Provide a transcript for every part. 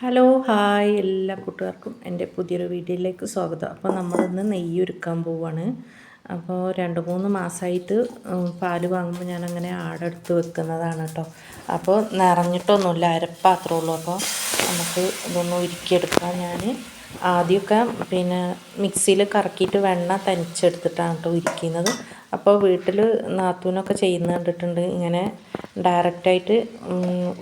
Hello hi എല്ലാ കൂട്ടുകാർക്കും എൻ്റെ പുതിയൊരു വീഡിയോയിലേക്ക് സ്വാഗതം. അപ്പോൾ നമ്മളിന്ന് നെയ്യ് ഒരുക്കാൻ പോവുകയാണ്. അപ്പോൾ 2-3 മാസമായിട്ട് പാല് വാങ്ങുമ്പോൾ ഞാനങ്ങനെ ആടെടുത്ത് വെക്കുന്നതാണ് കേട്ടോ. അപ്പോൾ നിറഞ്ഞിട്ടൊന്നുമില്ല, അരപ്പാത്രമേ ഉള്ളൂ. അപ്പോൾ നമുക്ക് ഇതൊന്ന് ഉരുക്കിയെടുക്കാം. ഞാൻ ആദ്യമൊക്കെ മിക്സിയിൽ കറക്കിയിട്ട് വെണ്ണ തനിച്ചെടുത്തിട്ടാണ് കേട്ടോ ഉരുക്കുന്നത്. അപ്പോൾ വീട്ടിൽ നാത്തൂനൊക്കെ ചെയ്യുന്നത് കണ്ടിട്ടുണ്ട്, ഇങ്ങനെ ഡയറക്റ്റായിട്ട്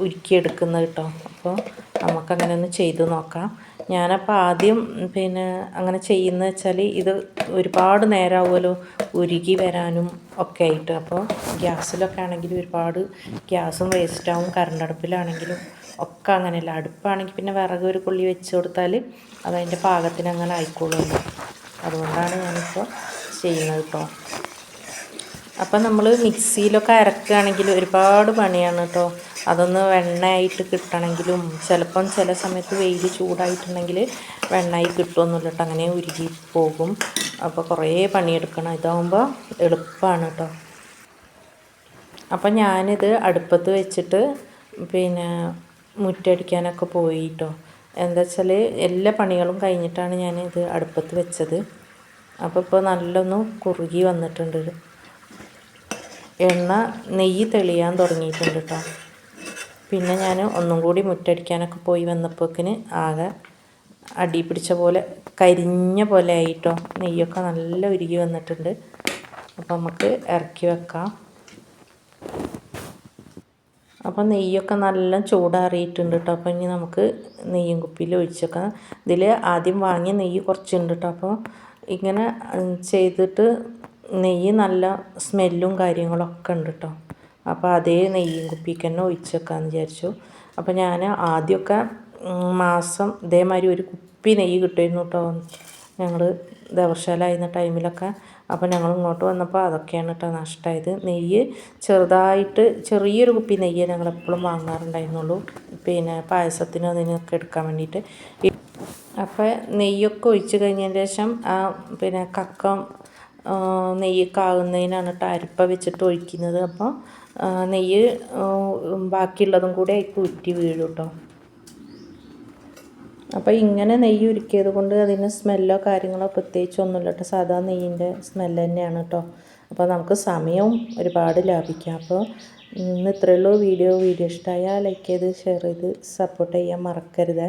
ഉരുക്കിയെടുക്കുന്നത് കേട്ടോ. അപ്പോൾ നമുക്കങ്ങനെ ഒന്ന് ചെയ്ത് നോക്കാം. ഞാനപ്പോൾ ആദ്യം അങ്ങനെ ചെയ്യുന്നത് വെച്ചാൽ ഇത് ഒരുപാട് നേരമാവുമല്ലോ ഉരുകി വരാനും ഒക്കെ ആയിട്ട്. അപ്പോൾ ഗ്യാസിലൊക്കെ ആണെങ്കിൽ ഒരുപാട് ഗ്യാസും വേസ്റ്റാവും, കറണ്ടടുപ്പിലാണെങ്കിലും ഒക്കെ അങ്ങനെയല്ല. അടുപ്പാണെങ്കിൽ പിന്നെ വിറക് ഒരു കൊള്ളി വെച്ച് കൊടുത്താൽ അതതിൻ്റെ പാകത്തിന് അങ്ങനെ ആയിക്കോളുമല്ലോ. അതുകൊണ്ടാണ് ഞാനിപ്പോൾ ചെയ്യുന്നത് കേട്ടോ. അപ്പം നമ്മൾ മിക്സിയിലൊക്കെ അരക്കുകയാണെങ്കിൽ ഒരുപാട് പണിയാണ് കേട്ടോ. അതൊന്ന് വെണ്ണയായിട്ട് കിട്ടണമെങ്കിലും ചിലപ്പം ചില സമയത്ത് വെയിൽ ചൂടായിട്ടുണ്ടെങ്കിൽ വെണ്ണയായി കിട്ടുമൊന്നുമില്ല കേട്ടോ, അങ്ങനെ ഉരുകി പോകും. അപ്പോൾ കുറേ പണിയെടുക്കണം. ഇതാകുമ്പോൾ എളുപ്പമാണ് കേട്ടോ. അപ്പം ഞാനിത് അടുപ്പത്ത് വെച്ചിട്ട് മുറ്റടിക്കാനൊക്കെ പോയി കേട്ടോ. എന്താ വെച്ചാൽ എല്ലാ പണികളും കഴിഞ്ഞിട്ടാണ് ഞാനിത് അടുപ്പത്ത് വെച്ചത്. അപ്പോൾ ഇപ്പോൾ നല്ലൊന്ന് കുറുകി വന്നിട്ടുണ്ട്. നെയ്യ് തെളിയാൻ തുടങ്ങിയിട്ടുണ്ട് കേട്ടോ. പിന്നെ ഞാൻ ഒന്നും കൂടി മുറ്റടിക്കാനൊക്കെ പോയി വന്നപ്പോഴേക്കിന് ആകെ അടി പിടിച്ച പോലെ കരിഞ്ഞ പോലെ ആയിട്ടോ. നെയ്യൊക്കെ നല്ല ഉരുകി വന്നിട്ടുണ്ട്. അപ്പോൾ നമുക്ക് ഇറക്കി വെക്കാം. അപ്പോൾ നെയ്യൊക്കെ നല്ല ചൂടാറിയിട്ടുണ്ട് കേട്ടോ. അപ്പോൾ ഇനി നമുക്ക് നെയ്യും കുപ്പിയിൽ ഒഴിച്ച് വെക്കാം. ഇതിൽ ആദ്യം വാങ്ങിയ നെയ്യ് കുറച്ചുണ്ട് കേട്ടോ. അപ്പോൾ ഇങ്ങനെ ചെയ്തിട്ട് നെയ്യ് നല്ല സ്മെല്ലും കാര്യങ്ങളൊക്കെ ഉണ്ട് കേട്ടോ. അപ്പോൾ അതേ നെയ്യും കുപ്പിക്ക് തന്നെ ഒഴിച്ച് വെക്കാമെന്ന് വിചാരിച്ചു. അപ്പോൾ ഞാൻ ആദ്യമൊക്കെ മാസം ഇതേമാതിരി ഒരു കുപ്പി നെയ്യ് കിട്ടുമായിരുന്നു കേട്ടോ, ഞങ്ങൾ ദേവർശാലായിരുന്ന ടൈമിലൊക്കെ. അപ്പോൾ ഞങ്ങൾ ഇങ്ങോട്ട് വന്നപ്പോൾ അതൊക്കെയാണ് കേട്ടോ നഷ്ടമായത്. നെയ്യ് ചെറിയൊരു കുപ്പി നെയ്യ് ഞങ്ങളെപ്പോഴും വാങ്ങാറുണ്ടായിരുന്നുള്ളൂ, പായസത്തിനും അതിനൊക്കെ എടുക്കാൻ വേണ്ടിയിട്ട്. അപ്പോൾ നെയ്യൊക്കെ ഒഴിച്ച് കഴിഞ്ഞതിന് ശേഷം കക്കം നെയ്യൊക്കെ ആകുന്നതിനാണ് കേട്ടോ അരിപ്പ വെച്ചിട്ട് ഒഴിക്കുന്നത്. അപ്പോൾ നെയ്യ് ബാക്കിയുള്ളതും കൂടെ അതിൽ ഉറ്റി വീഴും കേട്ടോ. അപ്പോൾ ഇങ്ങനെ നെയ്യ് ഉരുക്കിയത് കൊണ്ട് അതിന് സ്മെല്ലോ കാര്യങ്ങളോ പ്രത്യേകിച്ചൊന്നുമില്ല കേട്ടോ, സാധാ നെയ്യിൻ്റെ സ്മെല്ല് തന്നെയാണ് കേട്ടോ. അപ്പോൾ നമുക്ക് സമയവും ഒരുപാട് ലാഭിക്കാം. അപ്പോൾ ഇന്ന് ഇത്രയേ ഉള്ളൂ വീഡിയോ ഇഷ്ടമായാൽ ലൈക്ക് ചെയ്ത് ഷെയർ ചെയ്ത് സപ്പോർട്ട് ചെയ്യാൻ മറക്കരുത്.